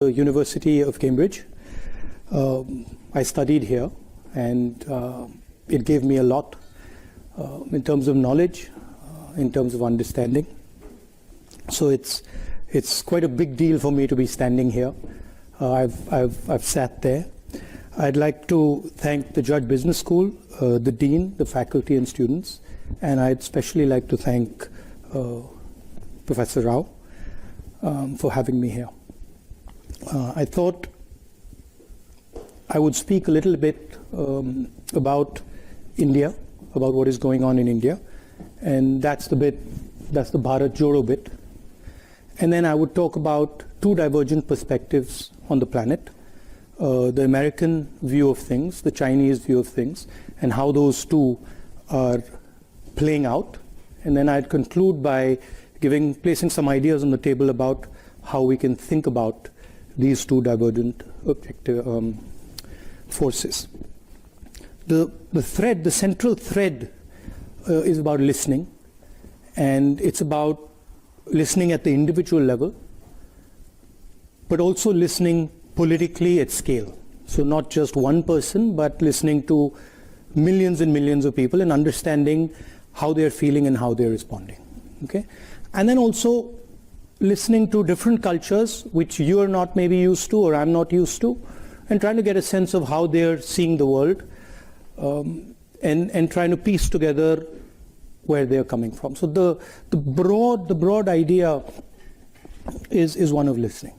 the University of Cambridge. I studied here, and it gave me a lot in terms of knowledge, in terms of understanding. So it's quite a big deal for me to be standing here. I've sat there. I'd like to thank the Judge Business School, the Dean, the faculty and students, and I'd especially like to thank Professor Rao for having me here. I thought I would speak a little bit about India, about what is going on in India, and that's the Bharat Jodo bit. And then I would talk about two divergent perspectives on the planet, the American view of things, the Chinese view of things, and how those two are playing out. And then I'd conclude by placing some ideas on the table about how we can think about these two divergent forces. The central thread is about listening, and it's about listening at the individual level, but also listening politically at scale. So not just one person, but listening to millions and millions of people and understanding how they're feeling and how they're responding. Okay? And then also listening to different cultures which you are not maybe used to or I'm not used to, and trying to get a sense of how they're seeing the world, and trying to piece together where they're coming from. So the broad idea is one of listening.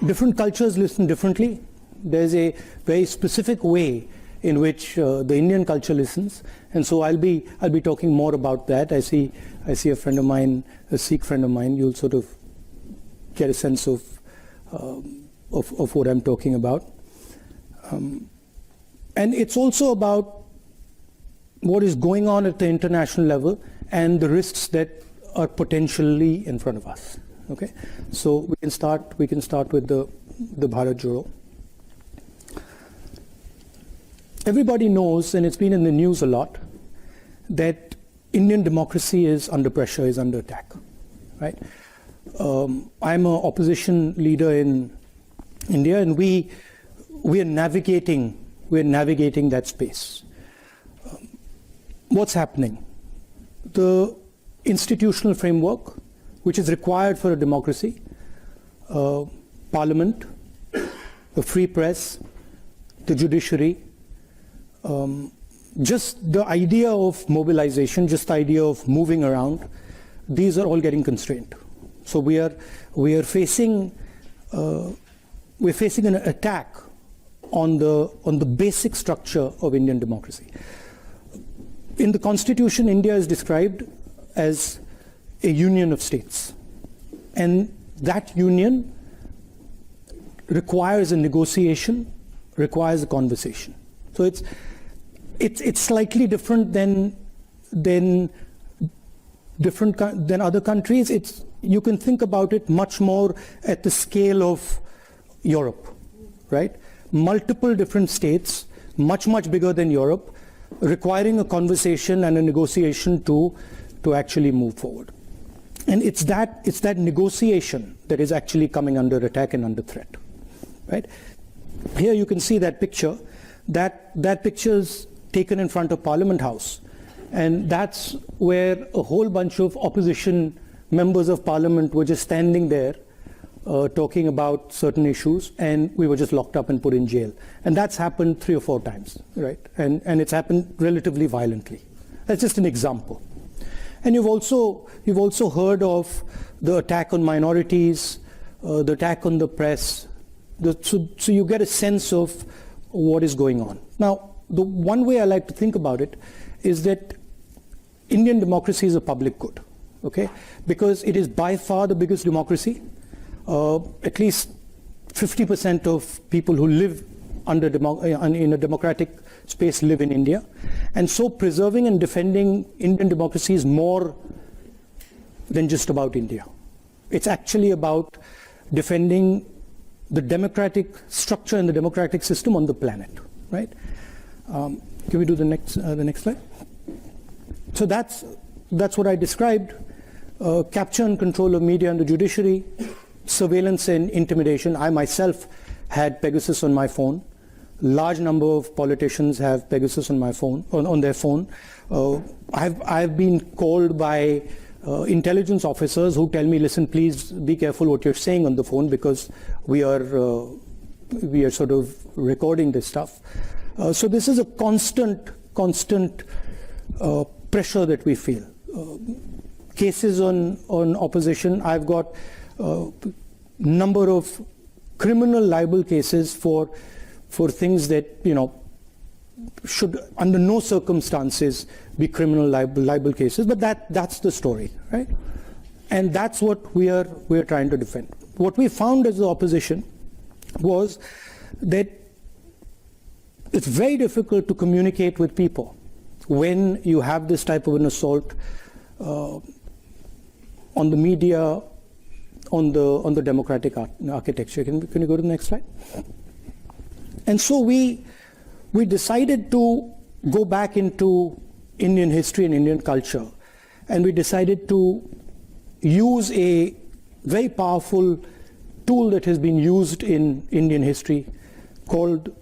Different cultures listen differently. There's a very specific way in which the Indian culture listens, and so I'll be talking more about that. I see a friend of mine, a Sikh friend of mine. You'll sort of get a sense of what I'm talking about, and it's also about what is going on at the international level and the risks that are potentially in front of us. Okay, so we can start with the Bharat Jodo. Everybody knows, and it's been in the news a lot, that Indian democracy is under pressure, is under attack, right? I'm an opposition leader in India, and we are navigating that space. What's happening? The institutional framework, which is required for a democracy, parliament, the free press, the judiciary, just the idea of mobilization, just the idea of moving around, these are all getting constrained. So we are facing an attack on the basic structure of Indian democracy. In the Constitution, India is described as a union of states, and that union requires a negotiation, requires a conversation. So it's slightly different than other countries. You can think about it much more at the scale of Europe, right? Multiple different states, much bigger than Europe, requiring a conversation and a negotiation to actually move forward. And it's that negotiation that is actually coming under attack and under threat, right? Here you can see that picture. That picture is taken in front of Parliament House, and that's where a whole bunch of opposition members of Parliament were just standing there talking about certain issues, and we were just locked up and put in jail. And that's happened 3 or 4 times, right? And it's happened relatively violently. That's just an example. And you've also heard of the attack on minorities, the attack on the press. So you get a sense of what is going on. Now, the one way I like to think about it is that Indian democracy is a public good, okay? Because it is by far the biggest democracy. At least 50% of people who live in a democratic space live in India. And so preserving and defending Indian democracy is more than just about India. It's actually about defending the democratic structure and the democratic system on the planet, right? Can we do the next slide? So that's what I described. capture and control of media and the judiciary, surveillance and intimidation. I myself had Pegasus on my phone. Large number of politicians have Pegasus on my phone, on their phone. I've been called by intelligence officers who tell me, listen, please be careful what you're saying on the phone, because we are sort of recording this stuff. So this is a constant pressure that we feel. Cases on opposition. I've got number of criminal libel cases for things that, you know, should under no circumstances be criminal libel cases, but that's the story, right? And that's what we are trying to defend. What we found as the opposition was that it's very difficult to communicate with people when you have this type of an assault on the media, on the democratic architecture. Can you go to the next slide? And so we decided to go back into Indian history and Indian culture, and we decided to use a very powerful tool that has been used in Indian history called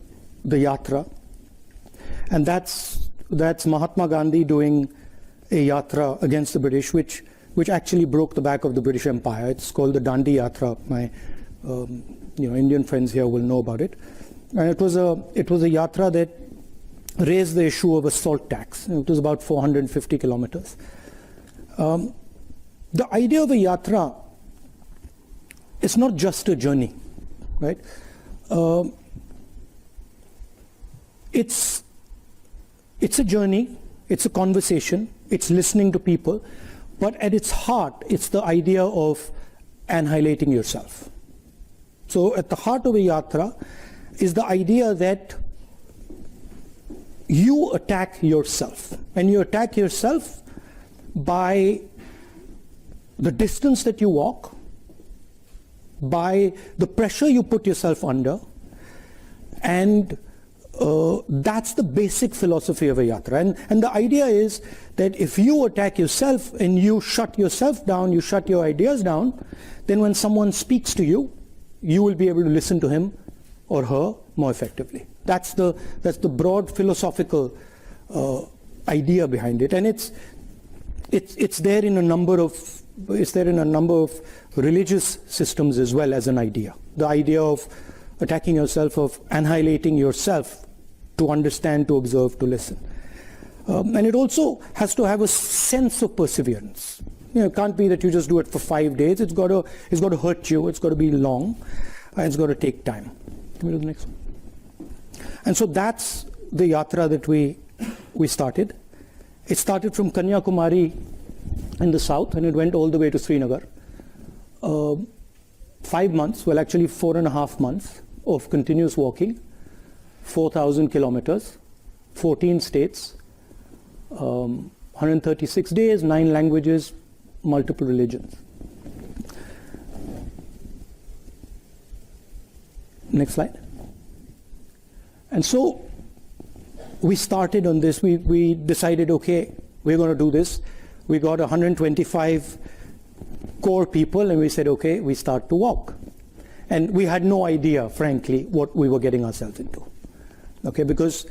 the yatra. And that's Mahatma Gandhi doing a yatra against the British, which actually broke the back of the British Empire. It's called the Dandi Yatra. My Indian friends here will know about it. And it was a yatra that raised the issue of a salt tax. It was about 450 kilometers. The idea of a yatra is not just a journey, right? It's a journey, it's a conversation, it's listening to people, but at its heart, it's the idea of annihilating yourself. So at the heart of a yatra is the idea that you attack yourself, and you attack yourself by the distance that you walk, by the pressure you put yourself under, and that's the basic philosophy of a yatra. And the idea is that if you attack yourself and you shut yourself down, you shut your ideas down, then when someone speaks to you, you will be able to listen to him or her more effectively. That's the broad philosophical idea behind it, and it's there in a number of religious systems as well as an idea. The idea of attacking yourself, of annihilating yourself to understand, to observe, to listen. And it also has to have a sense of perseverance. It can't be that you just do it for 5 days. It's got to hurt you. It's got to be long. And it's got to take time. Can we do the next one? And so that's the yatra that we started. It started from Kanyakumari in the south, and it went all the way to Srinagar. 5 months, well actually 4.5 months of continuous walking, 4,000 kilometers, 14 states, 136 days, 9 languages, multiple religions. Next slide. And so we started on this. We decided, okay, we're going to do this. We got 125 core people, and we said, okay, we start to walk. And we had no idea, frankly, what we were getting ourselves into. Okay, because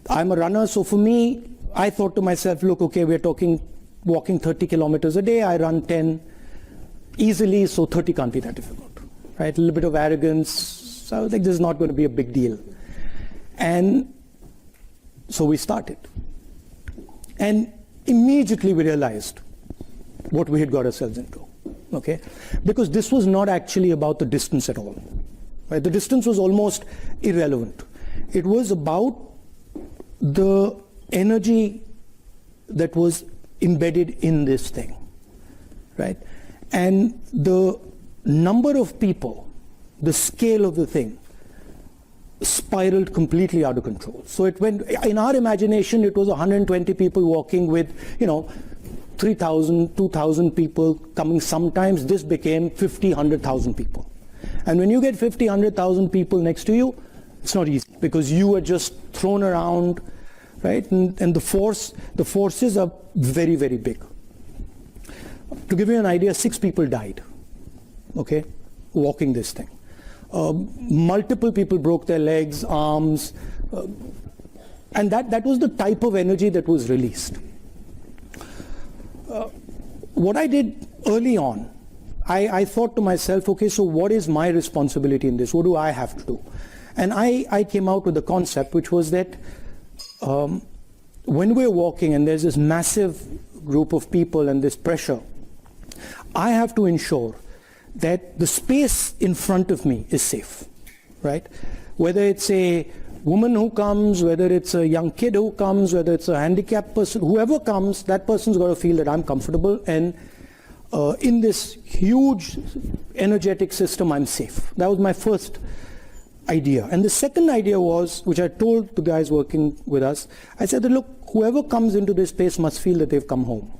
I'm a runner, so for me, I thought to myself, look, okay, we're walking 30 kilometers a day. I run 10 easily, so 30 can't be that difficult, right? A little bit of arrogance. So I was like, this is not going to be a big deal. And so we started. And immediately we realized what we had got ourselves into, okay? Because this was not actually about the distance at all, right? The distance was almost irrelevant. It was about the energy that was embedded in this thing, right? And the number of people, the scale of the thing, spiraled completely out of control. So it went, in our imagination, it was 120 people walking with, 3,000, 2,000 people coming sometimes. This became 50, 100,000 people. And when you get 50, 100,000 people next to you, it's not easy, because you are just thrown around, right? And the forces are very, very big. to give you an idea, 6 people died, okay, walking this thing. Multiple people broke their legs, arms, and that was the type of energy that was released. What I did early on, I thought to myself, okay, so what is my responsibility in this? What do I have to do? And I came out with a concept which was that when we're walking and there's this massive group of people and this pressure, I have to ensure that the space in front of me is safe, right? Whether it's a woman who comes, whether it's a young kid who comes, whether it's a handicapped person, whoever comes, that person's got to feel that I'm comfortable and in this huge energetic system, I'm safe. That was my first idea. And the second idea was, which I told the guys working with us, I said that, look, whoever comes into this space must feel that they've come home,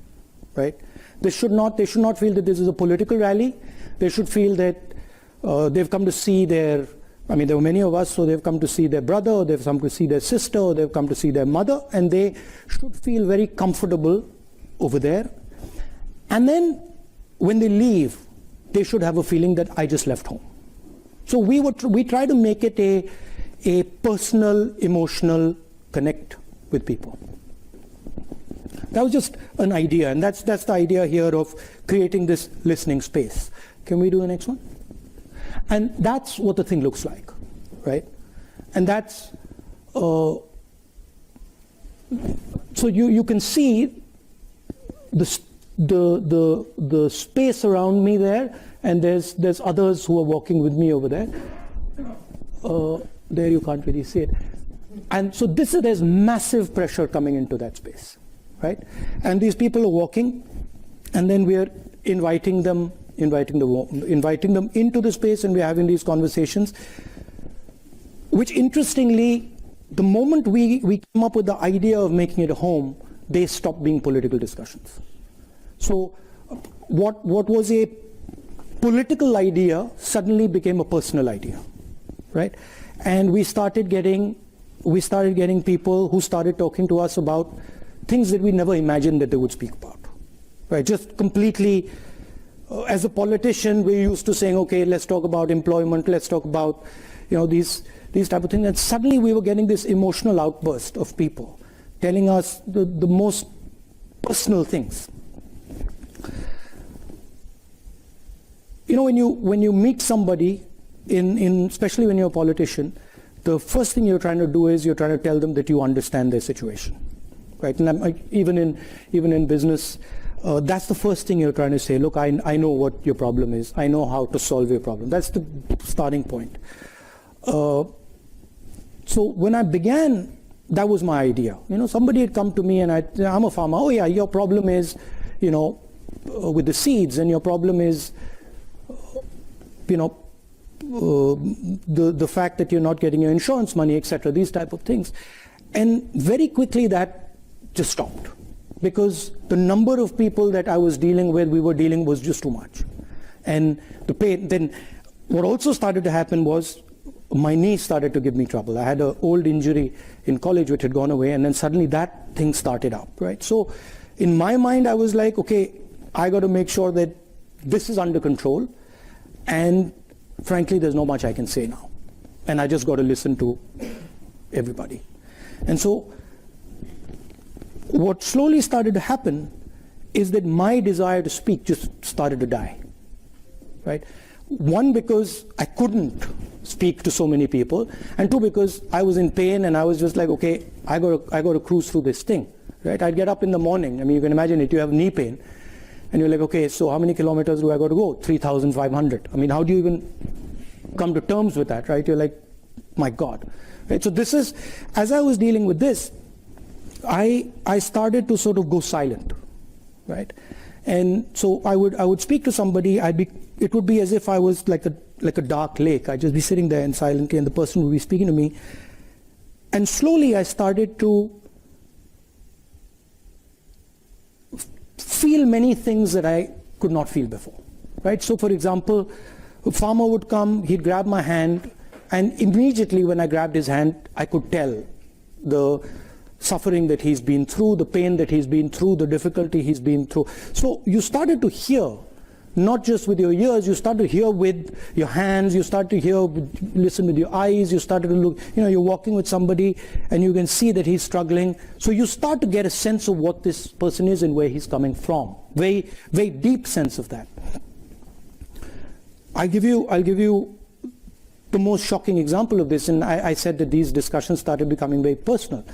right? They should not feel that this is a political rally. They should feel that they've come to see their, I mean, there were many of us, so they've come to see their brother, or they've come to see their sister, or they've come to see their mother, and they should feel very comfortable over there. And then when they leave, they should have a feeling that I just left home. So we try to make it a personal, emotional connect with people. That was just an idea, and that's the idea here of creating this listening space. Can we do the next one? And that's what the thing looks like, right? And that's so you can see the space around me there, and there's others who are walking with me over there. There you can't really see it. And so there's massive pressure coming into that space, right? And these people are walking, and then we are inviting them into the space, and we're having these conversations, which interestingly, the moment we came up with the idea of making it a home, they stopped being political discussions. So what was a political idea suddenly became a personal idea, right? And we started getting people who started talking to us about things that we never imagined that they would speak about, right? Just completely, as a politician, we're used to saying, okay, let's talk about employment, let's talk about, these type of things. And suddenly we were getting this emotional outburst of people telling us the most personal things. When you meet somebody, especially when you're a politician, the first thing you're trying to do is you're trying to tell them that you understand their situation, right? And even in business, that's the first thing you're trying to say. Look, I know what your problem is. I know how to solve your problem. That's the starting point. So when I began, that was my idea. Somebody had come to me and I'm a farmer. Oh yeah, your problem is, with the seeds, and your problem is, the fact that you're not getting your insurance money, etc. These type of things. And very quickly that just stopped, because the number of people that we were dealing was just too much. And the pain, then what also started to happen was my knee started to give me trouble. I had an old injury in college which had gone away, and then suddenly that thing started up, right? So in my mind, I was like, okay, I got to make sure that this is under control, and frankly, there's not much I can say now. And I just got to listen to everybody. And so what slowly started to happen is that my desire to speak just started to die, right? One, because I couldn't speak to so many people, and two, because I was in pain and I was just like, okay, I got to cruise through this thing, right? I'd get up in the morning. I mean, you can imagine it. You have knee pain, and you're like, okay, so how many kilometers do I got to go? 3,500. I mean, how do you even come to terms with that, right? You're like, my God, right? So this is, as I was dealing with this, I started to sort of go silent, right? And so I would speak to somebody. It would be as if I was like a dark lake. I'd just be sitting there and silently, and the person would be speaking to me. And slowly I started to feel many things that I could not feel before, right? So for example, a farmer would come, he'd grab my hand, and immediately when I grabbed his hand, I could tell suffering that he's been through, the pain that he's been through, the difficulty he's been through. So you started to hear, not just with your ears, you start to hear with your hands, you start to hear, listen with your eyes, you started to look, you're walking with somebody and you can see that he's struggling. So you start to get a sense of what this person is and where he's coming from. Very, very deep sense of that. I'll give you the most shocking example of this, and I said that these discussions started becoming very personal.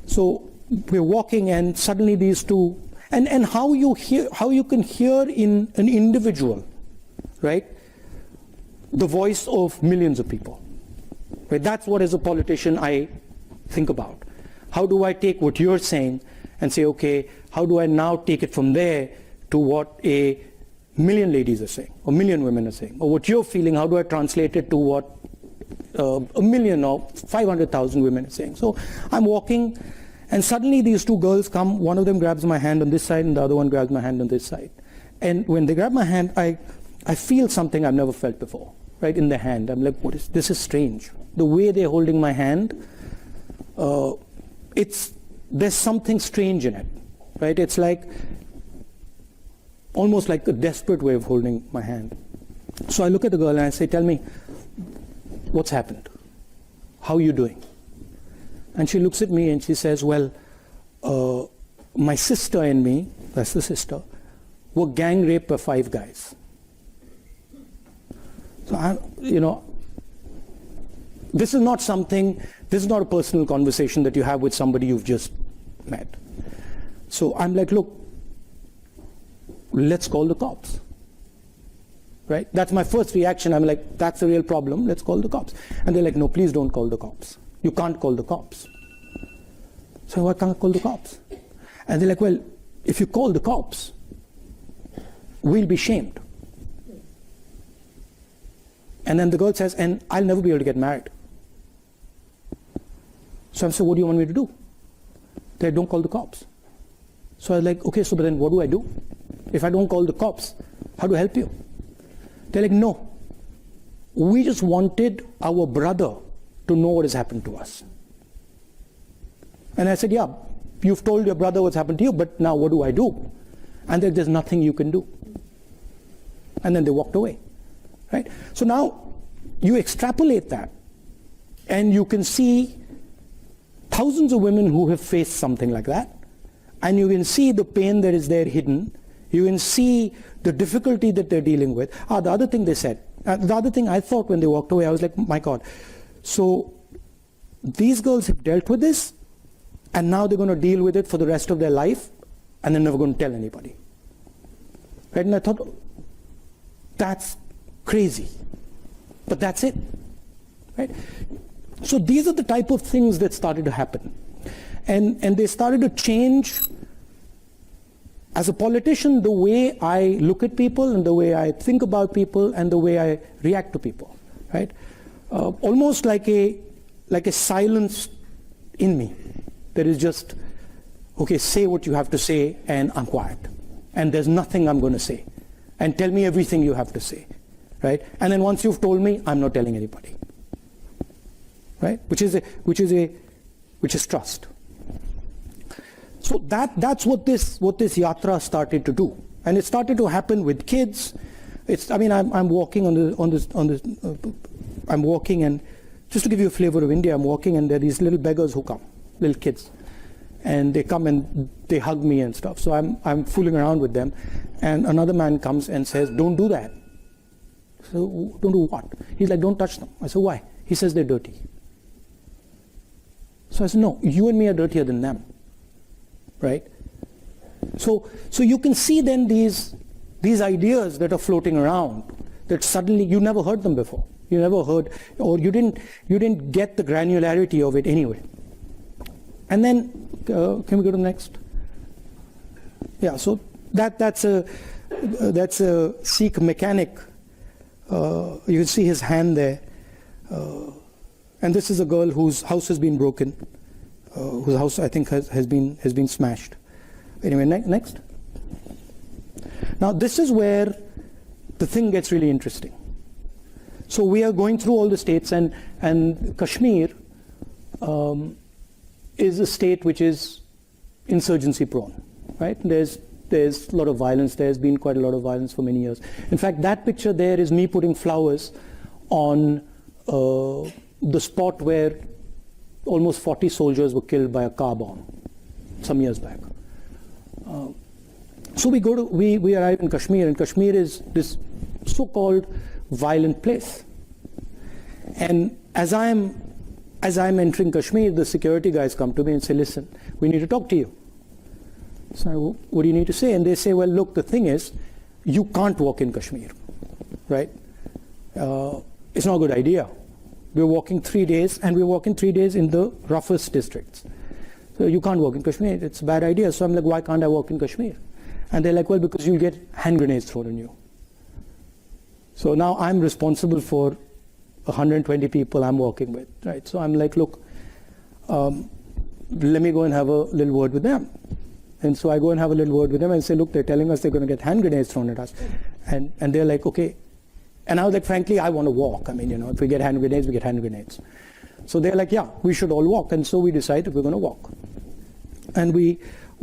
So we're walking and suddenly these two, and how you can hear in an individual, right, the voice of millions of people. Right? That's what, as a politician, I think about. How do I take what you're saying and say, okay, how do I now take it from there to what a million ladies are saying, or million women are saying, or what you're feeling, how do I translate it to what a million or 500,000 women are saying? So I'm walking, and suddenly these two girls come, one of them grabs my hand on this side, and the other one grabs my hand on this side. And when they grab my hand, I feel something I've never felt before, right, in their hand. I'm like, this is strange. The way they're holding my hand, there's something strange in it, right? It's like, almost like a desperate way of holding my hand. So I look at the girl and I say, tell me, what's happened? How are you doing? And she looks at me and she says, well, my sister and me, that's the sister, were gang raped by 5 guys. So this is not a personal conversation that you have with somebody you've just met. So I'm like, look, let's call the cops. Right? That's my first reaction. I'm like, that's a real problem. Let's call the cops. And they're like, no, please don't call the cops. You can't call the cops. So why can't I call the cops? And they're like, well, if you call the cops, we'll be shamed. And then the girl says, and I'll never be able to get married. So I'm saying, what do you want me to do? They don't call the cops. So I was like, okay, so but then what do I do? If I don't call the cops, how do I help you? They're like, no. We just wanted our brother to know what has happened to us. And I said, yeah, you've told your brother what's happened to you, but now what do I do? And there's nothing you can do. And then they walked away. Right? So now you extrapolate that, and you can see thousands of women who have faced something like that, and you can see the pain that is there hidden. You can see the difficulty that they're dealing with. The other thing they said, the other thing I thought when they walked away, I was like, my God, so these girls have dealt with this, and now they're going to deal with it for the rest of their life, and they're never going to tell anybody. Right? And I thought, that's crazy. But that's it. Right? So these are the type of things that started to happen. And they started to change, as a politician, the way I look at people and the way I think about people and the way I react to people. Right? Almost like a silence in me that is just, okay, say what you have to say and I'm quiet. And there's nothing I'm going to say. And tell me everything you have to say. Right? And then once you've told me, I'm not telling anybody. Right? Which is trust. So that's what this yatra started to do, and it started to happen with kids. I'm walking I'm walking, and just to give you a flavor of India, I'm walking, and there are these little beggars who come, little kids, and they come and they hug me and stuff. So I'm fooling around with them, and another man comes and says, "Don't do that." So don't do what? He's like, "Don't touch them." I said, "Why?" He says, "They're dirty." So I said, "No, you and me are dirtier than them." Right? So you can see then these ideas that are floating around that suddenly you never heard them before. You never heard, or you didn't get the granularity of it anyway. And then can we go to the next? Yeah. So that's a Sikh mechanic. You can see his hand there. And this is a girl whose house has been broken. Whose house I think has been smashed. Anyway, next. Now this is where the thing gets really interesting. So we are going through all the states, and Kashmir is a state which is insurgency prone, right? There's a lot of violence. There's been quite a lot of violence for many years. In fact, that picture there is me putting flowers on the spot where almost 40 soldiers were killed by a car bomb some years back. So we arrive in Kashmir, and Kashmir is this so-called violent place. And as I'm entering Kashmir, the security guys come to me and say, listen, we need to talk to you. So what do you need to say? And they say, well, look, the thing is, you can't walk in Kashmir, right? It's not a good idea. We're walking 3 days, and we're walking 3 days in the roughest districts. So you can't walk in Kashmir. It's a bad idea. So I'm like, why can't I walk in Kashmir? And they're like, well, because you'll get hand grenades thrown on you. So now I'm responsible for 120 people I'm working with, right? So I'm like, look, let me go and have a little word with them. And so I go and have a little word with them and say, look, they're telling us they're going to get hand grenades thrown at us. And they're like, okay. And I was like, frankly, I want to walk. I mean, if we get hand grenades, we get hand grenades. So they're like, yeah, we should all walk. And so we decided we're going to walk. And we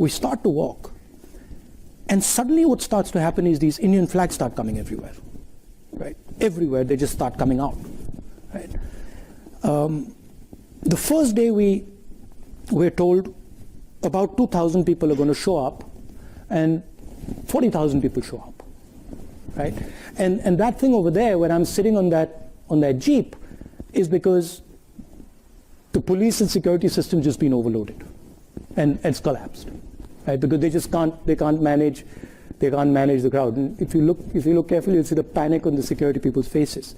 start to walk. And suddenly what starts to happen is these Indian flags start coming everywhere, right? Everywhere, they just start coming out, right? The first day we're told about 2,000 people are going to show up, and 40,000 people show up, right? And that thing over there, where I'm sitting on that jeep, is because the police and security system just been overloaded, and it's collapsed, right? Because they can't manage the crowd. And if you look carefully, you'll see the panic on the security people's faces.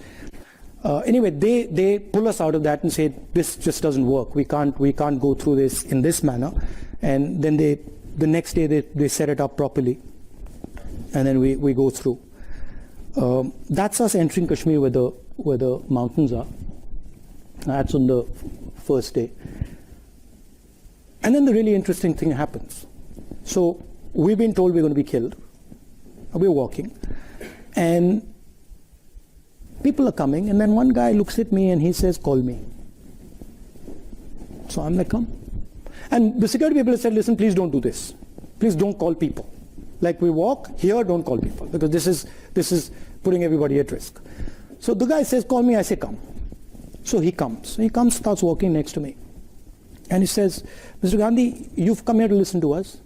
Anyway, they pull us out of that and say, this just doesn't work. We can't go through this in this manner. And then the next day they set it up properly, and then we go through. That's us entering Kashmir where the mountains are. That's on the first day. And then the really interesting thing happens. So we've been told we're going to be killed. We're walking, and people are coming, and then one guy looks at me and he says, call me. So I'm like, come. And the security people have said, listen, please don't do this. Please don't call people. Like, we walk here, don't call people, because this is putting everybody at risk. So the guy says, call me. I say, come. So he comes. Starts walking next to me. And he says, Mr. Gandhi, you've come here to listen to us?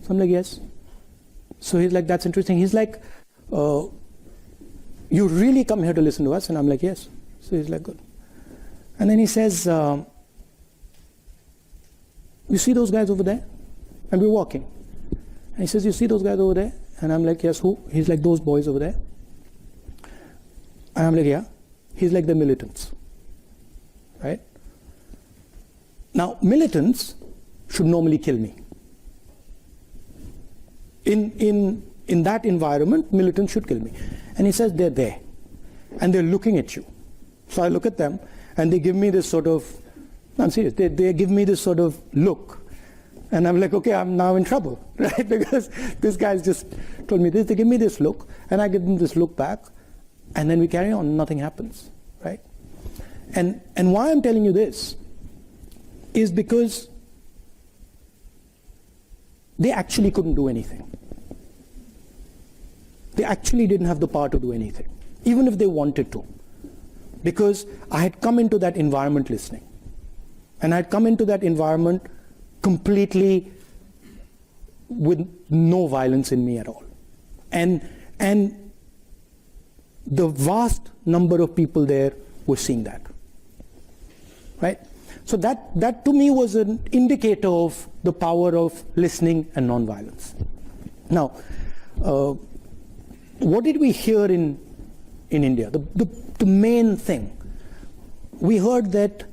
So I'm like, yes. So he's like, that's interesting. He's like, you really come here to listen to us? And I'm like, yes. So he's like, good. And then he says, you see those guys over there? And we're walking. And he says, you see those guys over there? And I'm like, yes, who? He's like, those boys over there. And I'm like, yeah. He's like, the militants. Right? Now, militants should normally kill me. In that environment, militants should kill me. And he says, they're there. And they're looking at you. So I look at them, and they give me this sort of, I'm serious, they give me this sort of look. And I'm like, okay, I'm now in trouble, right? Because this guy's just told me this. They give me this look, and I give them this look back, and then we carry on, nothing happens, right? And why I'm telling you this is because they actually couldn't do anything. They actually didn't have the power to do anything, even if they wanted to. Because I had come into that environment listening. And I had come into that environment completely with no violence in me at all. And the vast number of people there were seeing that. Right? So that to me was an indicator of the power of listening and nonviolence. Now, what did we hear in India? The main thing. We heard that,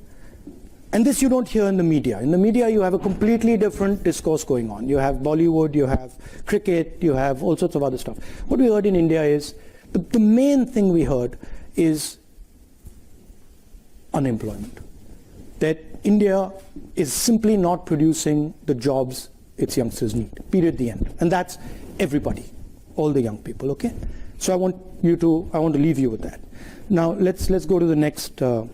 and this you don't hear in the media. In the media you have a completely different discourse going on. You have Bollywood, you have cricket, you have all sorts of other stuff. What we heard in India is, the main thing we heard is unemployment. That India is simply not producing the jobs its youngsters need, period, the end. And that's everybody, all the young people, okay? So I want to leave you with that. Now let's go to the next. So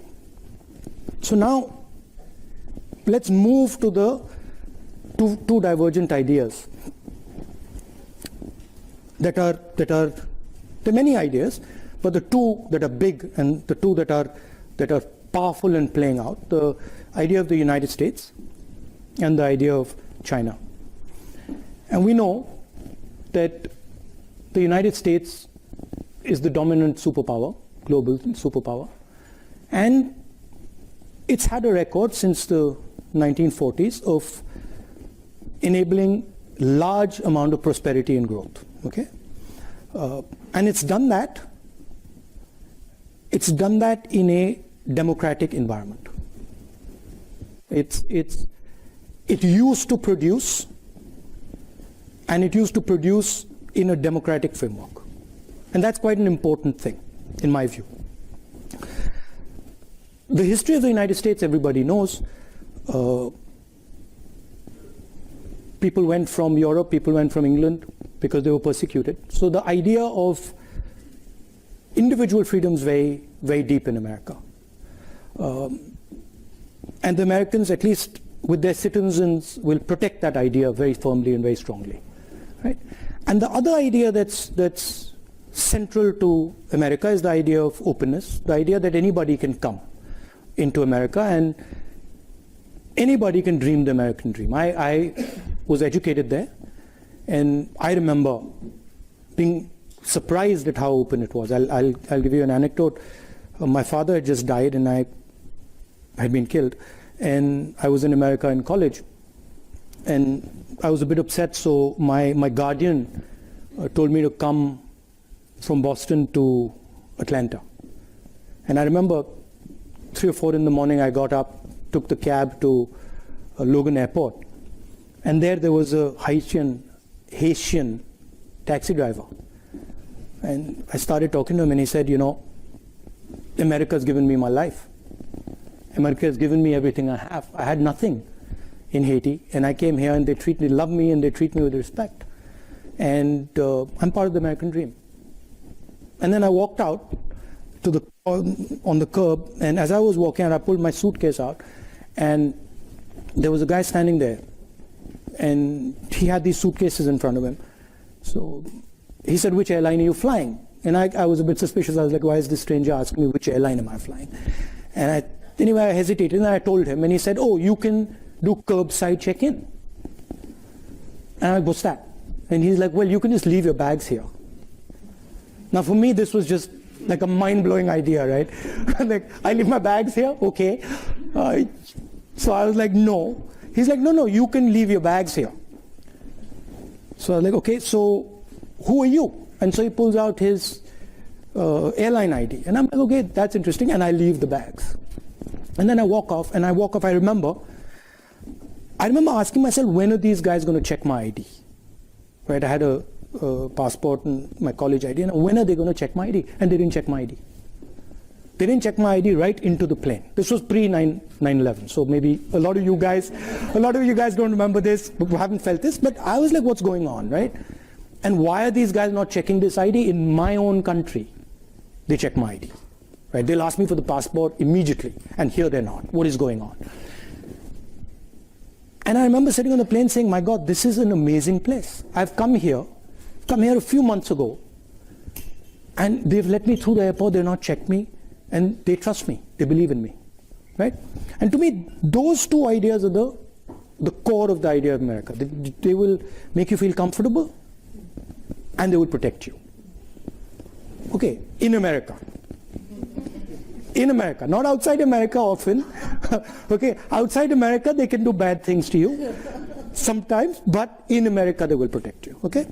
now let's move to the two divergent ideas that are there are many ideas, but the two that are big and the two that are powerful and playing out, the idea of the United States and the idea of China. And we know that the United States is the dominant superpower, global superpower, and it's had a record since the 1940s of enabling large amount of prosperity and growth. Okay, and it's done that in a democratic environment. It used to produce, and it used to produce in a democratic framework, and that's quite an important thing in my view. The history of the United States, everybody knows. People went from Europe, people went from England because they were persecuted. So the idea of individual freedom is very, very deep in America. And the Americans, at least with their citizens, will protect that idea very firmly and very strongly. Right? And the other idea that's central to America is the idea of openness, the idea that anybody can come into America and anybody can dream the American dream. I was educated there, and I remember being surprised at how open it was. I'll give you an anecdote. My father had just died, and I had been killed, and I was in America in college, and I was a bit upset. So my guardian told me to come from Boston to Atlanta, and I remember 3 or 4 in the morning. I got up, took the cab to Logan Airport, and there was a Haitian taxi driver, and I started talking to him, and he said, you know, America's given me my life. America has given me everything I have. I had nothing in Haiti, and I came here, and they love me, and they treat me with respect, and I'm part of the American dream. And then I walked out to on the curb, and as I was walking out, I pulled my suitcase out, and there was a guy standing there, and he had these suitcases in front of him. So he said, which airline are you flying? And I was a bit suspicious. I was like, why is this stranger asking me which airline am I flying? And anyway, I hesitated, and I told him, and he said, oh, you can do curbside check-in. And I'm like, what's that? And he's like, well, you can just leave your bags here. Now for me, this was just like a mind-blowing idea, right? Like, I leave my bags here? Okay. So I was like, no. He's like, no, you can leave your bags here. So I was like, okay, so who are you? And so he pulls out his airline ID. And I'm like, okay, that's interesting. And I leave the bags. And then I walk off, I remember asking myself, when are these guys going to check my ID? Right, I had a passport and my college ID, and when are they going to check my ID? And they didn't check my ID. They didn't check my ID right into the plane. This was pre 9/11, so maybe a lot of you guys don't remember this, who haven't felt this, but I was like, what's going on, right? And why are these guys not checking this ID in my own country? They check my ID, right? They'll ask me for the passport immediately, and here they're not. What is going on? And I remember sitting on the plane saying, my God, this is an amazing place. I've come here a few months ago, and they've let me through the airport. They've not checked me, and they trust me. They believe in me, right? And to me, those two ideas are the core of the idea of America. They will make you feel comfortable, and they will protect you. Okay, in America. In America, not outside America often. Okay, outside America they can do bad things to you sometimes, but in America they will protect you. Okay,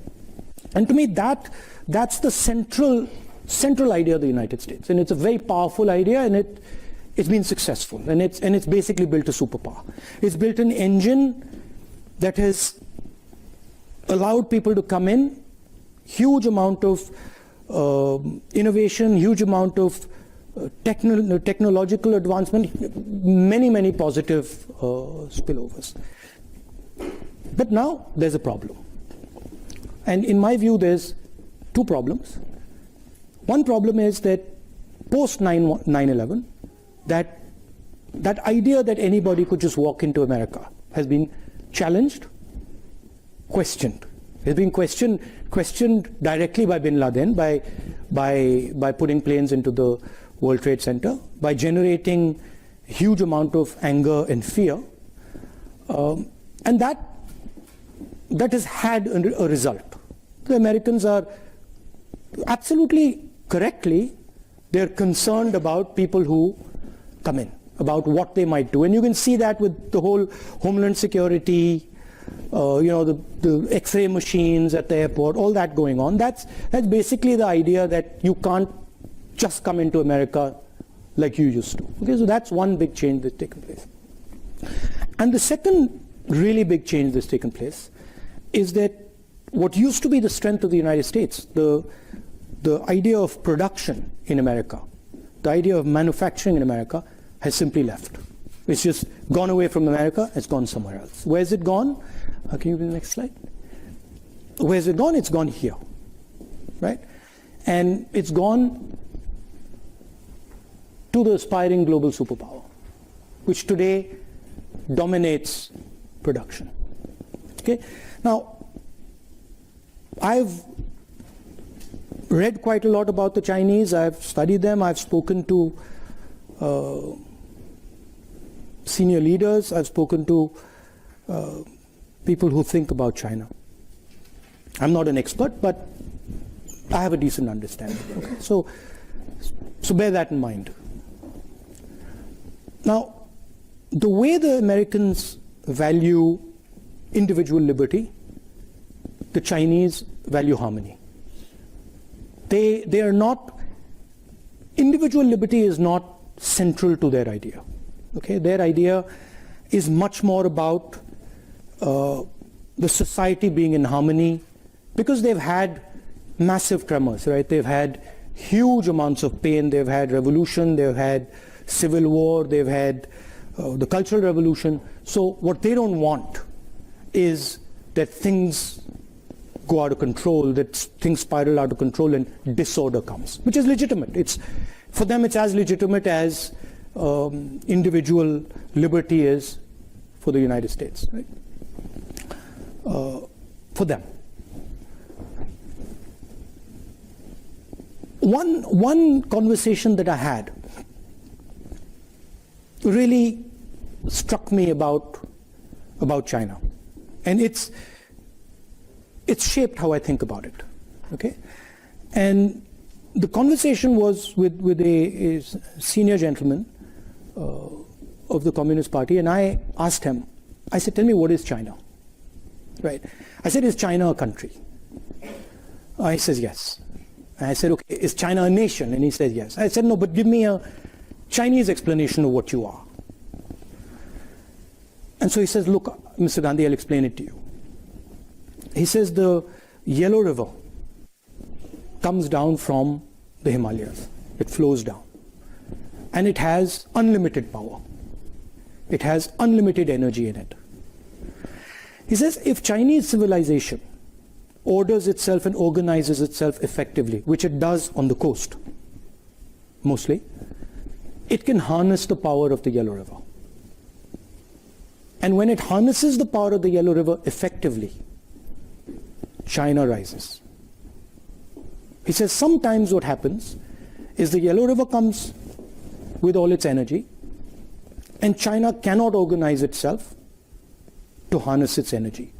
and to me that's the central idea of the United States, and it's a very powerful idea, and it's been successful, and it's basically built a superpower. It's built an engine that has allowed people to come in, huge amount of innovation, huge amount of technological advancement, many positive spillovers. But now there's a problem. And in my view, there's two problems. One problem is that post 9/11, that that idea that anybody could just walk into America has been challenged, questioned. It's been questioned directly by bin Laden, by putting planes into the World Trade Center, by generating huge amount of anger and fear, and that has had a result. The Americans are absolutely correctly, they're concerned about people who come in, about what they might do, and you can see that with the whole Homeland Security, the X-ray machines at the airport, all that going on. That's basically the idea that you can't just come into America like you used to. Okay, so that's one big change that's taken place. And the second really big change that's taken place is that what used to be the strength of the United States, the idea of production in America, the idea of manufacturing in America, has simply left. It's just gone away from America, it's gone somewhere else. Where's it gone? Can you do the next slide? Where's it gone? It's gone here, right? And it's gone to the aspiring global superpower, which today dominates production. Okay? Now, I've read quite a lot about the Chinese. I've studied them. I've spoken to senior leaders. I've spoken to people who think about China. I'm not an expert, but I have a decent understanding. Okay? So bear that in mind. Now, the way the Americans value individual liberty, the Chinese value harmony. They are not, individual liberty is not central to their idea. Okay, their idea is much more about the society being in harmony, because they've had massive tremors, right? They've had huge amounts of pain, they've had revolution, they've had civil war, they've had the Cultural Revolution. So what they don't want is that things go out of control, that things spiral out of control and disorder comes, which is legitimate. For them it's as legitimate as individual liberty is for the United States, right? For them. One conversation that I had really struck me about China, and it's shaped how I think about it. Okay, and the conversation was with a senior gentleman of the Communist Party, and I asked him, I said, tell me, what is China? Right? I said, is China a country? He says yes. And I said, okay, is China a nation? And he said yes. I said, no, but give me a Chinese explanation of what you are. And so he says, look, Mr. Gandhi, I'll explain it to you. He says the Yellow River comes down from the Himalayas. It flows down. And it has unlimited power. It has unlimited energy in it. He says if Chinese civilization orders itself and organizes itself effectively, which it does on the coast, mostly, it can harness the power of the Yellow River. And when it harnesses the power of the Yellow River effectively, China rises. He says sometimes what happens is the Yellow River comes with all its energy, and China cannot organize itself to harness its energy.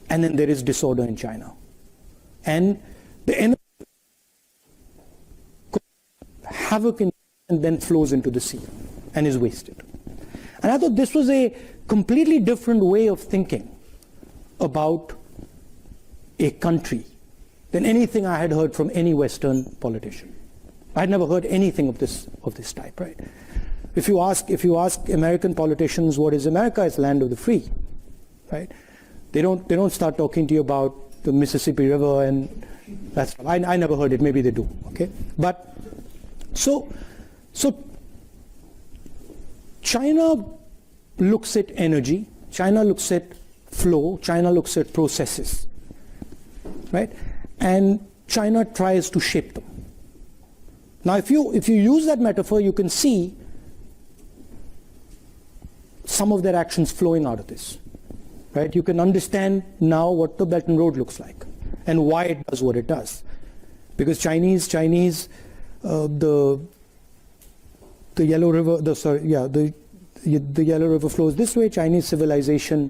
And then there is disorder in China. And the energy havoc in, and then flows into the sea and is wasted. And I thought this was a completely different way of thinking about a country than anything I had heard from any Western politician. I had never heard anything of this type, right? If you ask American politicians what is America, it's land of the free, right? They don't start talking to you about the Mississippi River, and that's, I never heard it. Maybe they do, okay? But so China looks at energy, China looks at flow, China looks at processes, right? And China tries to shape them. Now, if you use that metaphor, you can see some of their actions flowing out of this. Right? You can understand now what the Belt and Road looks like and why it does what it does. Because the Yellow River, the Yellow River flows this way. Chinese civilization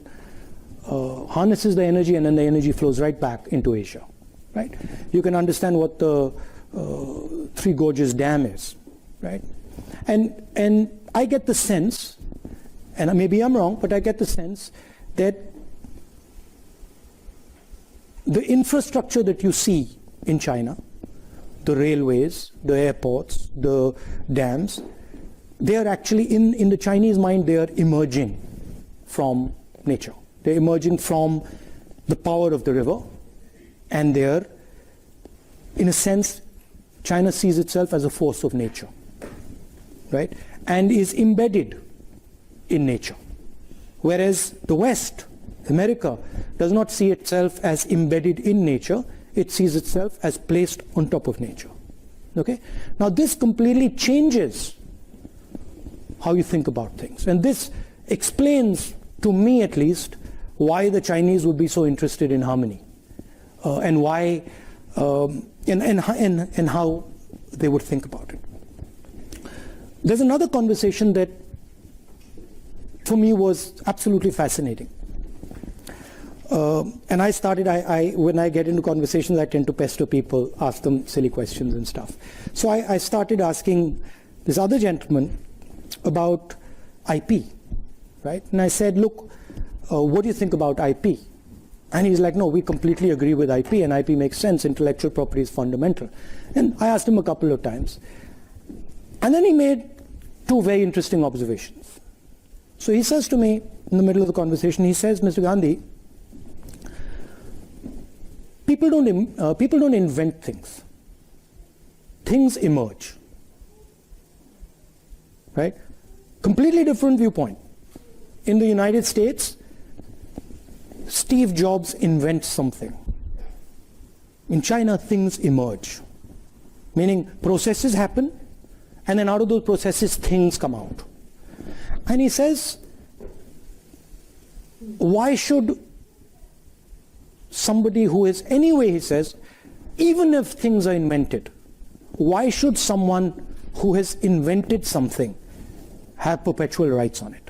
harnesses the energy, and then the energy flows right back into Asia. Right? You can understand what the Three Gorges Dam is. Right? And I get the sense, and maybe I'm wrong, but I get the sense that the infrastructure that you see in China, the railways, the airports, the dams, they are actually, in the Chinese mind, they are emerging from nature. They're emerging from the power of the river, and they're, in a sense, China sees itself as a force of nature, right? And is embedded in nature. Whereas the West, America, does not see itself as embedded in nature. It sees itself as placed on top of nature. Okay? Now this completely changes how you think about things. And this explains, to me at least, why the Chinese would be so interested in harmony. And why, and how they would think about it. There's another conversation that for me was absolutely fascinating. And I started, when I get into conversations, I tend to pester people, ask them silly questions and stuff. So I started asking this other gentleman about IP, right? And I said, look, what do you think about IP? And he's like, no, we completely agree with IP, and IP makes sense. Intellectual property is fundamental. And I asked him a couple of times. And then he made two very interesting observations. So he says to me, in the middle of the conversation, he says, Mr. Gandhi, people don't invent things. Things emerge. Right? Completely different viewpoint. In the United States, Steve Jobs invents something. In China, things emerge. Meaning processes happen, and then out of those processes, things come out. And he says, why should somebody who is, anyway, he says, even if things are invented, why should someone who has invented something have perpetual rights on it?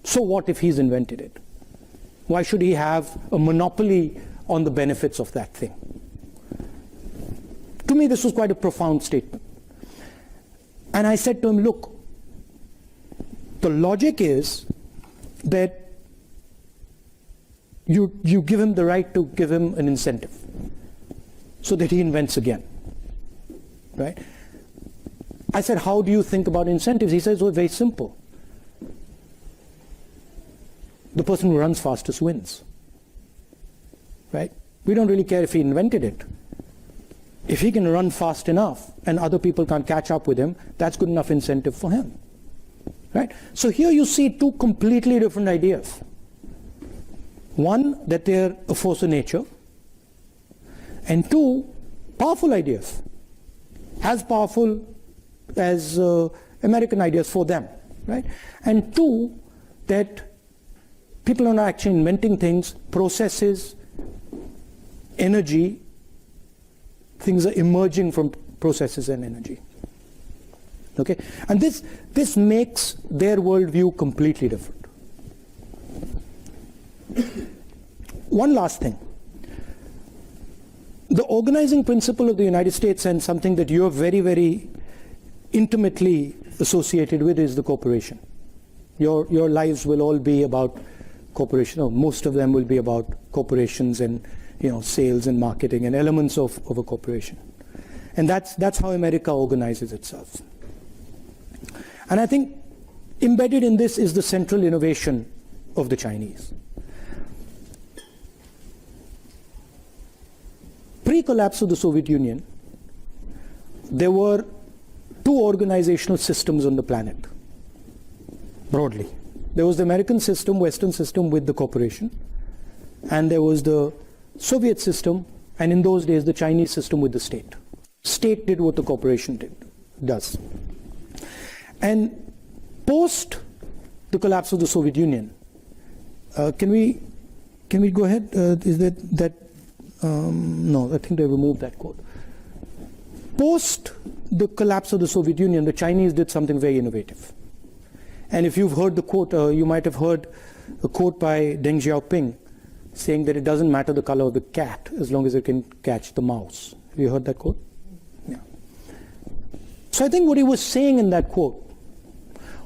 So what if he's invented it? Why should he have a monopoly on the benefits of that thing? To me, this was quite a profound statement. And I said to him, look, the logic is that you give him the right to give him an incentive so that he invents again, right? I said, how do you think about incentives? He says, well, very simple. The person who runs fastest wins, right? We don't really care if he invented it. If he can run fast enough and other people can't catch up with him, that's good enough incentive for him, right? So here you see two completely different ideas. One, that they're a force of nature, and two, powerful ideas, as powerful as American ideas for them, right? And two, that people are not actually inventing things, processes, energy, things are emerging from processes and energy. Okay? And this makes their worldview completely different. One last thing. The organizing principle of the United States, and something that you're very, very intimately associated with, is the corporation. Your lives will all be about corporation, or most of them will be about corporations and sales and marketing and elements of a corporation. And that's how America organizes itself. And I think embedded in this is the central innovation of the Chinese. Pre-collapse of the Soviet Union, there were two organizational systems on the planet, broadly. There was the American system, Western system with the corporation, and there was the Soviet system, and in those days the Chinese system with the state. State did what the corporation does. And Post the collapse of the Soviet Union, can we go ahead? Is that no, I think they removed that quote. Post the collapse of the Soviet Union, the Chinese did something very innovative. And if you've heard the quote, you might have heard a quote by Deng Xiaoping saying that it doesn't matter the color of the cat as long as it can catch the mouse. Have you heard that quote? Yeah. So I think what he was saying in that quote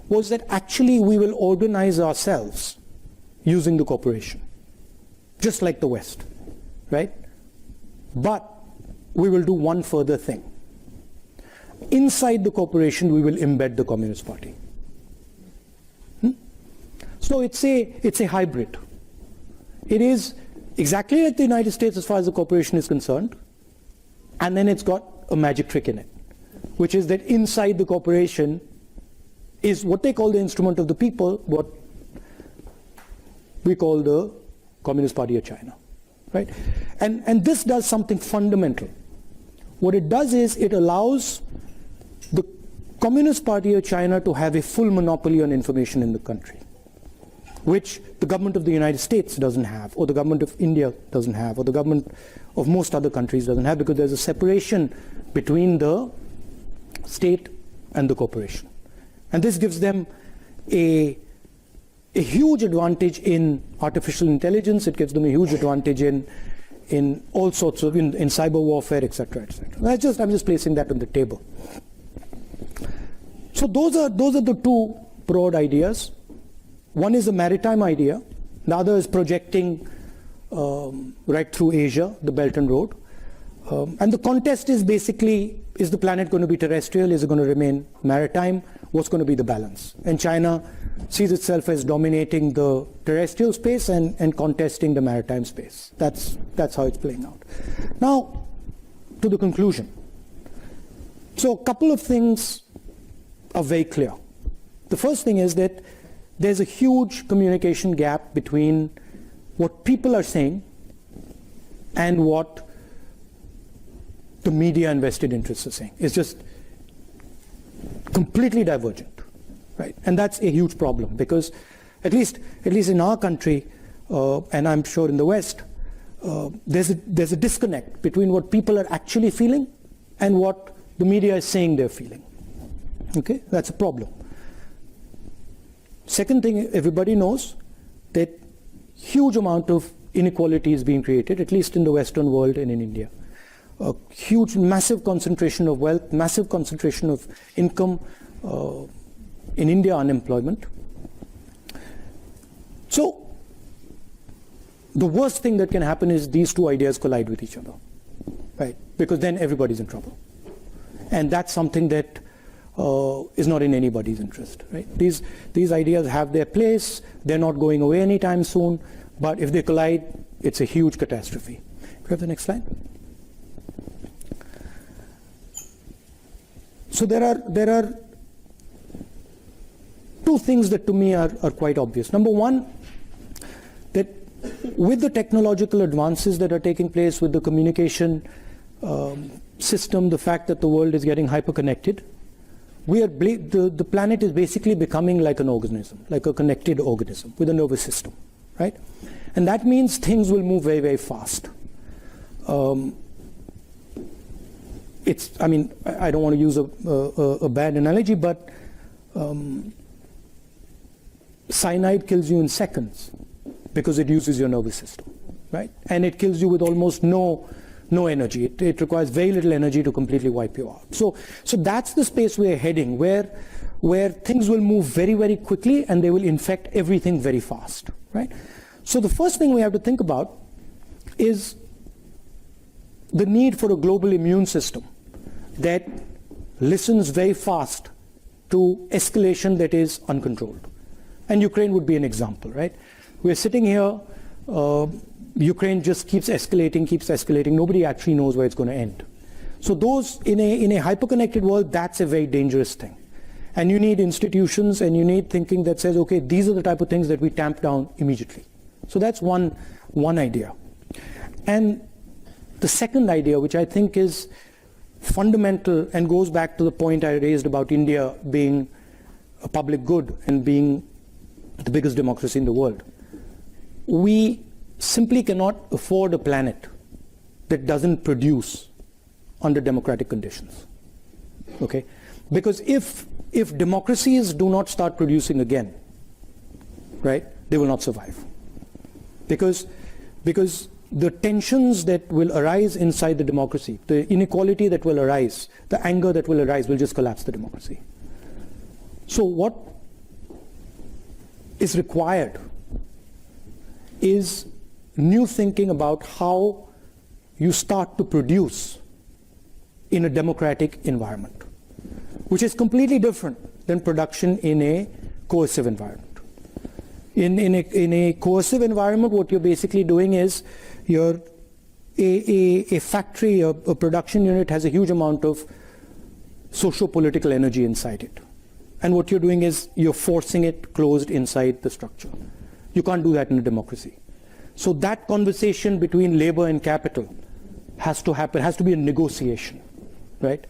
was that actually we will organize ourselves using the cooperation, just like the West, right? But we will do one further thing. Inside the cooperation, we will embed the Communist Party. So it's a hybrid. It is exactly like the United States as far as the cooperation is concerned, and then it's got a magic trick in it, which is that inside the cooperation is what they call the instrument of the people, what we call the Communist Party of China, right? And this does something fundamental. What it does is it allows the Communist Party of China to have a full monopoly on information in the country, which the government of the United States doesn't have, or the government of India doesn't have, or the government of most other countries doesn't have, because there's a separation between the state and the corporation. And this gives them a huge advantage in artificial intelligence. It gives them a huge advantage in all sorts of, in cyber warfare, etc., etc. I'm just placing that on the table. So those are the two broad ideas. One is a maritime idea. The other is projecting right through Asia, the Belt and Road. And the contest is basically, is the planet going to be terrestrial? Is it going to remain maritime? What's going to be the balance? And China sees itself as dominating the terrestrial space and contesting the maritime space. That's how it's playing out. Now, to the conclusion. So a couple of things are very clear. The first thing is that there's a huge communication gap between what people are saying and what the media and vested interests are saying. It's just completely divergent, right? And that's a huge problem, because at least in our country, and I'm sure in the West, there's a disconnect between what people are actually feeling and what the media is saying they're feeling. Okay, that's a problem. Second thing, everybody knows that huge amount of inequality is being created, at least in the Western world and in India. A huge, massive concentration of wealth, massive concentration of income, in India, unemployment. So the worst thing that can happen is these two ideas collide with each other, right? Because then everybody's in trouble. And that's something that is not in anybody's interest, right? These ideas have their place. They're not going away anytime soon. But if they collide, it's a huge catastrophe. Can we have the next slide? So there are two things that to me are quite obvious. Number one, that with the technological advances that are taking place, with the communication system, the fact that the world is getting hyper-connected, the planet is basically becoming like an organism, like a connected organism with a nervous system, right? And that means things will move very, very fast. I mean, I don't want to use a bad analogy, but cyanide kills you in seconds because it uses your nervous system, right? And it kills you with almost no energy. It requires very little energy to completely wipe you out. So that's the space we're heading, where things will move very, very quickly and they will infect everything very fast, right? So the first thing we have to think about is the need for a global immune system that listens very fast to escalation that is uncontrolled. And Ukraine would be an example, right? We're sitting here, Ukraine just keeps escalating. Nobody actually knows where it's going to end. So those, in a hyper-connected world, that's a very dangerous thing. And you need institutions and you need thinking that says, okay, these are the type of things that we tamp down immediately. So that's one idea. And the second idea, which I think is fundamental and goes back to the point I raised about India being a public good and being the biggest democracy in the world, we simply cannot afford a planet that doesn't produce under democratic conditions. Okay? Because if democracies do not start producing again, right, they will not survive. Because the tensions that will arise inside the democracy, the inequality that will arise, the anger that will arise will just collapse the democracy. So what is required is new thinking about how you start to produce in a democratic environment, which is completely different than production in a coercive environment. In a coercive environment, what you're basically doing is a factory, a production unit has a huge amount of socio-political energy inside it. And what you're doing is you're forcing it closed inside the structure. You can't do that in a democracy. So that conversation between labor and capital has to happen, has to be a negotiation, right?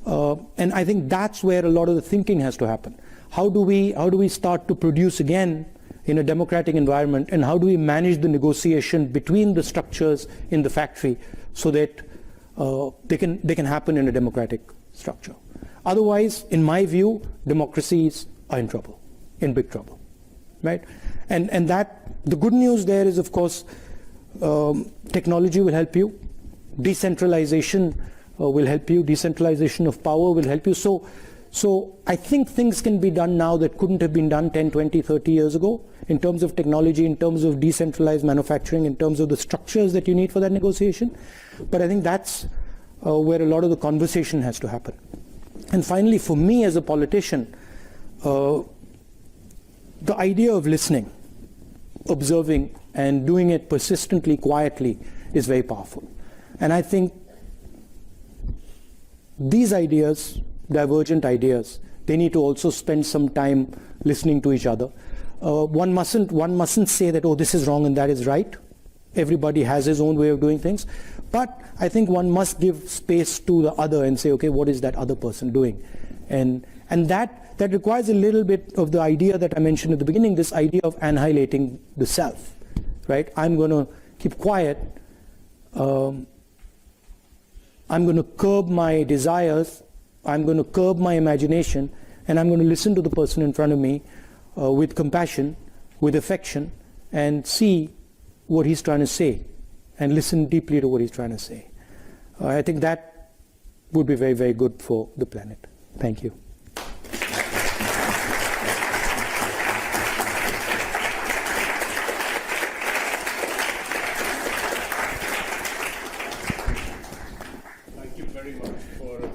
And I think that's where a lot of the thinking has to happen. How do we start to produce again in a democratic environment, and how do we manage the negotiation between the structures in the factory so that they can happen in a democratic structure? Otherwise, in my view, democracies are in trouble, in big trouble, right? And that the good news there is, of course, technology will help you, decentralization will help you, decentralization of power will help you. So I think things can be done now that couldn't have been done 10, 20, 30 years ago in terms of technology, in terms of decentralized manufacturing, in terms of the structures that you need for that negotiation. But I think that's where a lot of the conversation has to happen. And finally, for me as a politician, the idea of listening, observing, and doing it persistently, quietly is very powerful. And I think these ideas, divergent ideas, they need to also spend some time listening to each other. One mustn't say that, oh, this is wrong and that is right. Everybody has his own way of doing things. But I think one must give space to the other and say, okay, what is that other person doing? And that requires a little bit of the idea that I mentioned at the beginning, this idea of annihilating the self, right? I'm going to keep quiet. I'm going to curb my desires. I'm going to curb my imagination, and I'm going to listen to the person in front of me with compassion, with affection, and see what he's trying to say, and listen deeply to what he's trying to say. I think that would be very, very good for the planet. Thank you.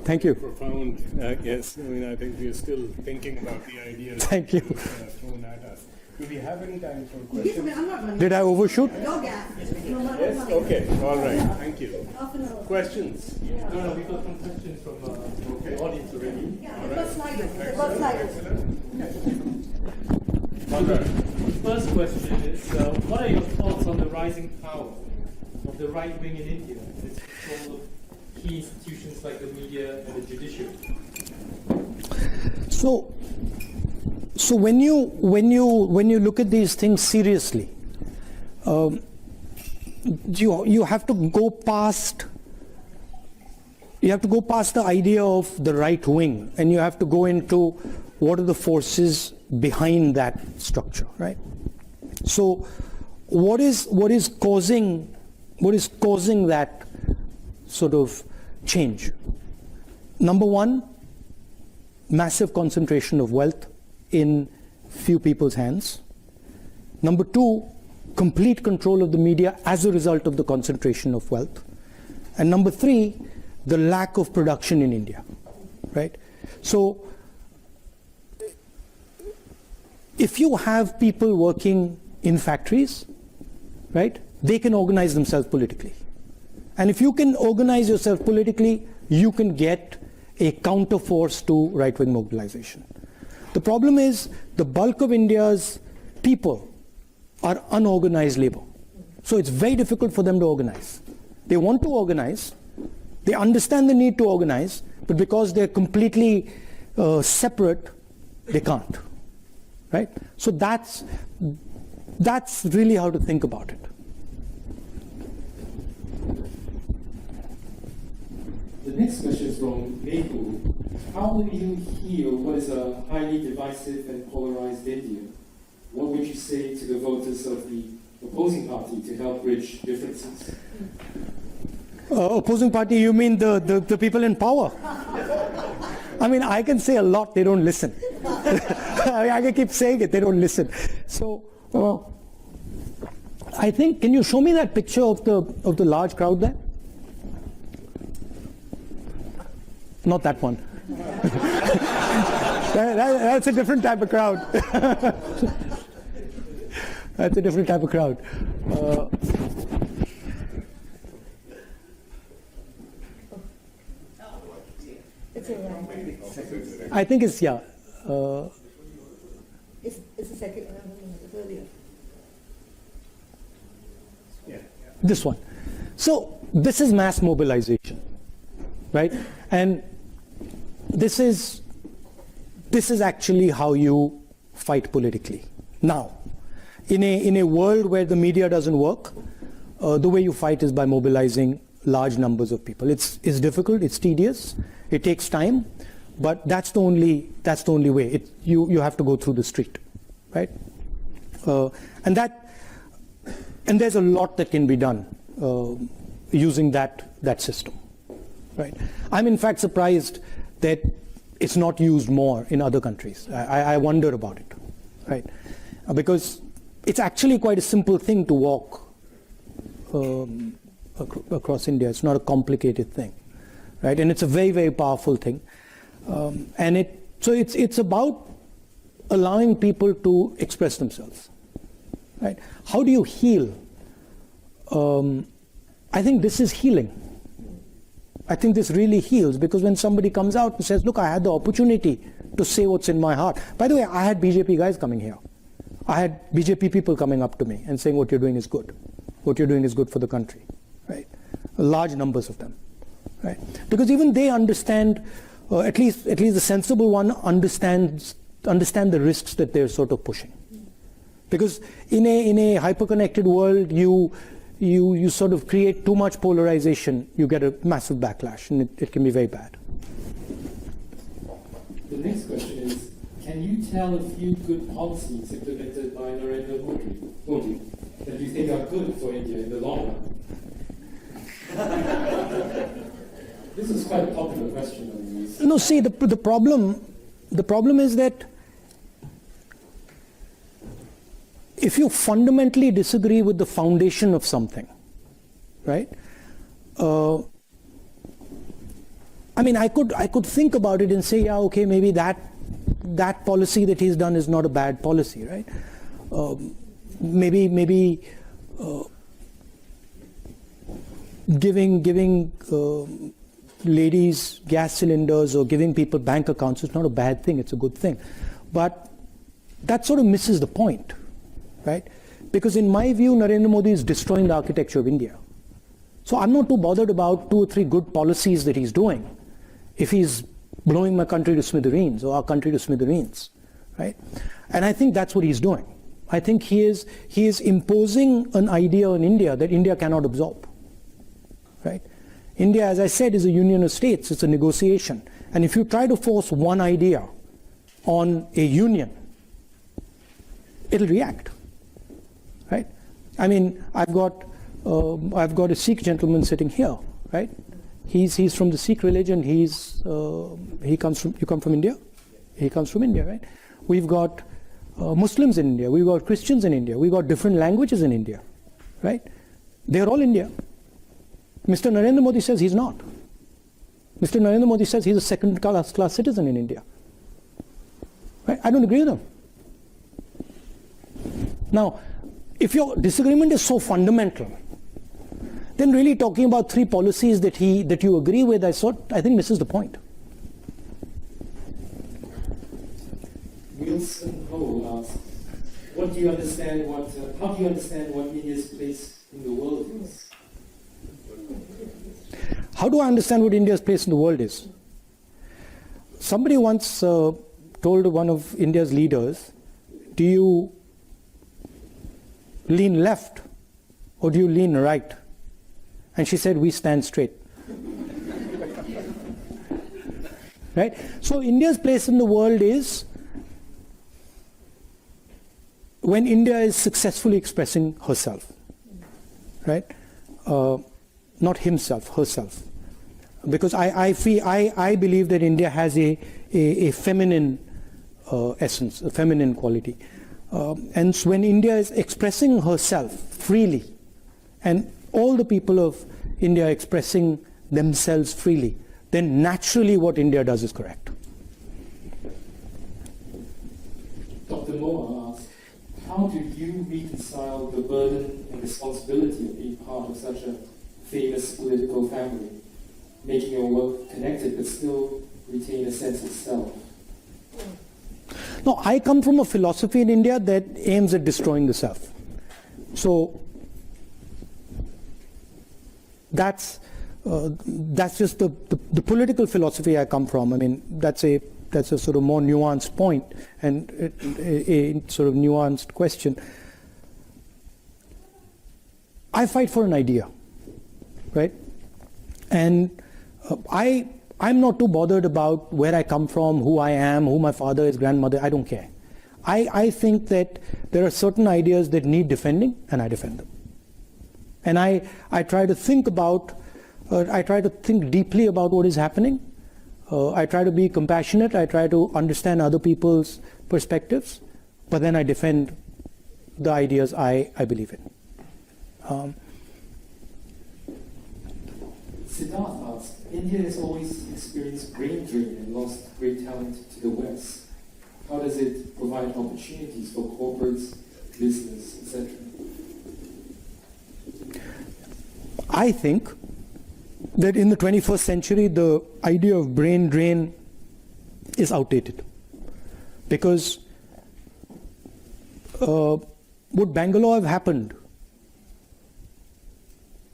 Thank you. Profound, yes. I mean, I think we are still thinking about the ideas. Thank you. Thrown at us. Do we have any time for questions? Did I overshoot? Yes. Okay. All right. Thank you. Questions? No, we got some questions from the audience already. All right. All right. First question is, what are your thoughts on the rising power of the right wing in India? Its control of key institutions like the media and the judiciary. So when you look at these things seriously, you have to go past the idea of the right wing, and you have to go into what are the forces behind that structure, right? So what is causing that sort of change? Number one, massive concentration of wealth in few people's hands. Number two, complete control of the media as a result of the concentration of wealth. And number three, the lack of production in India, right? So if you have people working in factories, right, they can organize themselves politically. And if you can organize yourself politically, you can get a counterforce to right-wing mobilization. The problem is the bulk of India's people are unorganized labor. So it's very difficult for them to organize. They want to organize, they understand the need to organize, but because they're completely separate, They can't, right? So that's really how to think about it. The next question is from Maple. How will you heal what is a highly divisive and polarized India? What would you say to the voters of the opposing party to help bridge differences? Opposing party, you mean the people in power? I mean, I can say a lot, they don't listen. I can keep saying it, they don't listen. So, I think, can you show me that picture of the large crowd there? Not that one. That's a different type of crowd. That's a different type of crowd. I think it's, yeah. It's a second, earlier. This one. So this is mass mobilization, right? And this is actually how you fight politically. Now, in a world where the media doesn't work, the way you fight is by mobilizing large numbers of people. It's difficult, it's tedious, it takes time, but that's the only way. You have to go through the street, right? And there's a lot that can be done using that system, right? I'm in fact surprised that it's not used more in other countries. I wonder about it, right? Because it's actually quite a simple thing to walk across India. It's not a complicated thing, right? And it's a very, very powerful thing. So it's about allowing people to express themselves, right? How do you heal? I think this is healing. I think this really heals, because when somebody comes out and says, look, I had the opportunity to say what's in my heart. By the way, I had BJP guys coming here. I had BJP people coming up to me and saying what you're doing is good. What you're doing is good for the country, right? Large numbers of them, right? Because even they understand, at least the sensible one understand the risks that they're sort of pushing. Because in a hyper-connected world, you sort of create too much polarization, you get a massive backlash, and it can be very bad. The next question is, can you tell a few good policies implemented by Narendra Modi that you think are good for India in the long run? This is quite a popular question. No, see, the problem is that if you fundamentally disagree with the foundation of something, right? I mean, I could think about it and say, yeah, okay, maybe that policy that he's done is not a bad policy, right? Maybe giving ladies gas cylinders or giving people bank accounts is not a bad thing, it's a good thing. But that sort of misses the point, right? Because in my view, Narendra Modi is destroying the architecture of India. So I'm not too bothered about 2 or 3 good policies that he's doing if he's blowing my country to smithereens or our country to smithereens, right? And I think that's what he's doing. I think he is imposing an idea on India that India cannot absorb, right? India, as I said, is a union of states. It's a negotiation. And if you try to force one idea on a union, it'll react, right? I mean, I've got a Sikh gentleman sitting here, right? He's from the Sikh religion. You come from India? He comes from India, right? We've got Muslims in India. We've got Christians in India. We've got different languages in India, right? They're all India. Mr. Narendra Modi says he's not. Mr. Narendra Modi says he's a second-class citizen in India. Right? I don't agree with him. Now, if your disagreement is so fundamental, then really talking about 3 policies that you agree with, I think misses the point. Wilson Ho asks, how do you understand what India's place in the world is? How do I understand what India's place in the world is? Somebody once told one of India's leaders, do you lean left or do you lean right? And she said, we stand straight. Right? So India's place in the world is when India is successfully expressing herself, right? Not himself, herself. Because I believe that India has a feminine essence, a feminine quality. And so when India is expressing herself freely, and all the people of India are expressing themselves freely, then naturally what India does is correct. Dr. Moa asks, how do you reconcile the burden and responsibility of being part of such a famous political family, making your work connected but still retain a sense of self? No, I come from a philosophy in India that aims at destroying the self. So that's just the political philosophy I come from. I mean, that's a sort of more nuanced point and a sort of nuanced question. I fight for an idea, right? And I'm not too bothered about where I come from, who I am, who my father is, grandmother. I don't care. I think that there are certain ideas that need defending, and I defend them. And I try to think deeply about what is happening. I try to be compassionate. I try to understand other people's perspectives, but then I defend the ideas I believe in. Siddharth asks, India has always experienced brain drain and lost great talent to the West. How does it provide opportunities for corporates, business, etc.? I think that in the 21st century, the idea of brain drain is outdated. Because would Bangalore have happened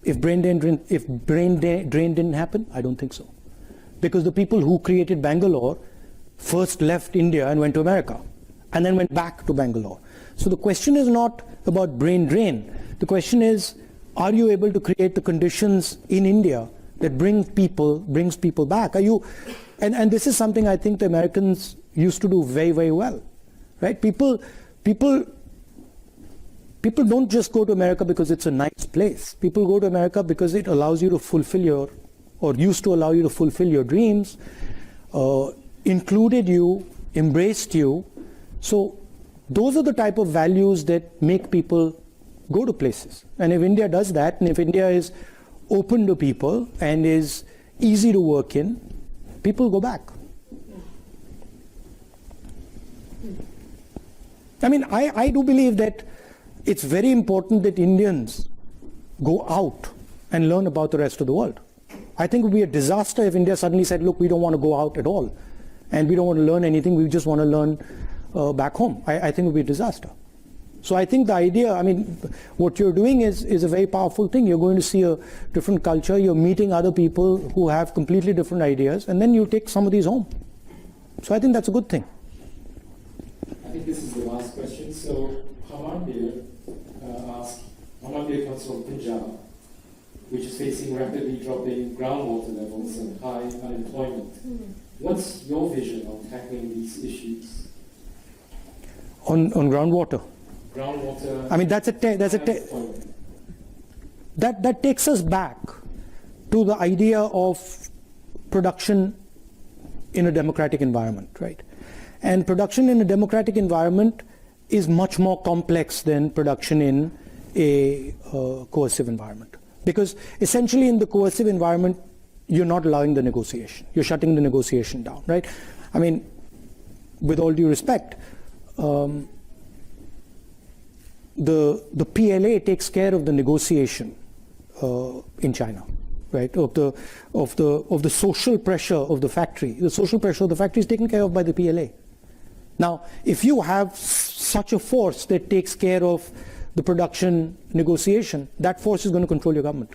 if brain drain didn't happen? I don't think so. Because the people who created Bangalore first left India and went to America, and then went back to Bangalore. So the question is not about brain drain. The question is, are you able to create the conditions in India that brings people back? Are you? And this is something I think the Americans used to do very, very well, right? People don't just go to America because it's a nice place. People go to America because it allows you to fulfill used to allow you to fulfill your dreams, included you, embraced you. So those are the type of values that make people go to places. And if India does that, and if India is open to people and is easy to work in, people go back. I mean, I do believe that it's very important that Indians go out and learn about the rest of the world. I think it would be a disaster if India suddenly said, look, we don't want to go out at all, and we don't want to learn anything, we just want to learn back home. I think it would be a disaster. So I think the idea, I mean, what you're doing is a very powerful thing. You're going to see a different culture, you're meeting other people who have completely different ideas, and then you take some of these home. So I think that's a good thing. I think this is the last question. So Hamandir asks, Hamandir comes from Punjab, which is facing rapidly dropping groundwater levels and high unemployment. What's your vision on tackling these issues? On groundwater? Groundwater. I mean, that takes us back to the idea of production in a democratic environment, right? And production in a democratic environment is much more complex than production in a coercive environment. Because essentially in the coercive environment, you're not allowing the negotiation. You're shutting the negotiation down, right? I mean, with all due respect, the PLA takes care of the negotiation in China, right? Of the social pressure of the factory. The social pressure of the factory is taken care of by the PLA. Now, if you have such a force that takes care of the production negotiation, that force is going to control your government,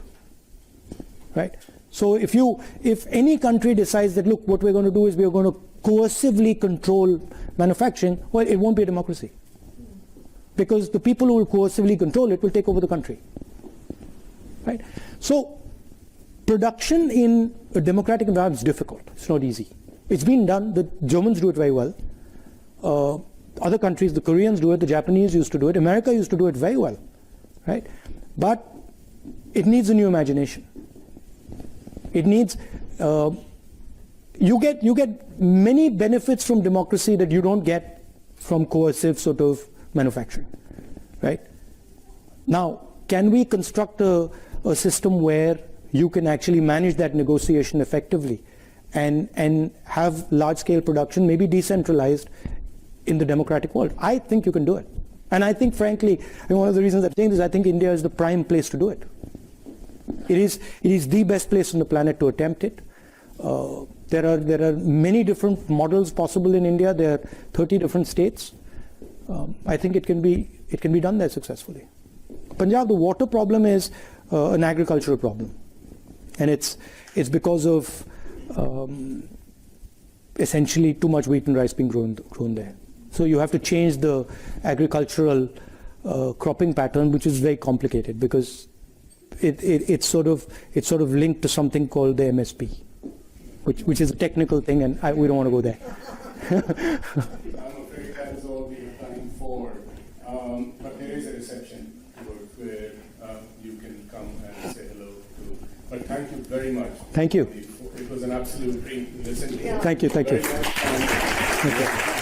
right? So if any country decides that, look, what we're going to do is we're going to coercively control manufacturing, well, it won't be a democracy. Because the people who will coercively control it will take over the country. Right? So, production in a democratic environment is difficult. It's not easy. It's been done. The Germans do it very well. Other countries, the Koreans do it, the Japanese used to do it, America used to do it very well. Right? But it needs a new imagination. It needs, you get many benefits from democracy that you don't get from coercive sort of manufacturing, right? Now, can we construct a system where you can actually manage that negotiation effectively and have large-scale production, maybe decentralized in the democratic world? I think you can do it. And I think, frankly, one of the reasons I'm saying this, I think India is the prime place to do it. It is the best place on the planet to attempt it. There are many different models possible in India. There are 30 different states. I think it can be done there successfully. Punjab, the water problem is an agricultural problem, and it's because of essentially too much wheat and rice being grown there. So you have to change the agricultural cropping pattern, which is very complicated because it's sort of linked to something called the MSP, which is a technical thing, and we don't want to go there. I'm afraid that is all we have time for. But there is a reception where you can come and say hello to. But thank you very much. Thank you. It was an absolute dream to listen to you. Thank you. Very much.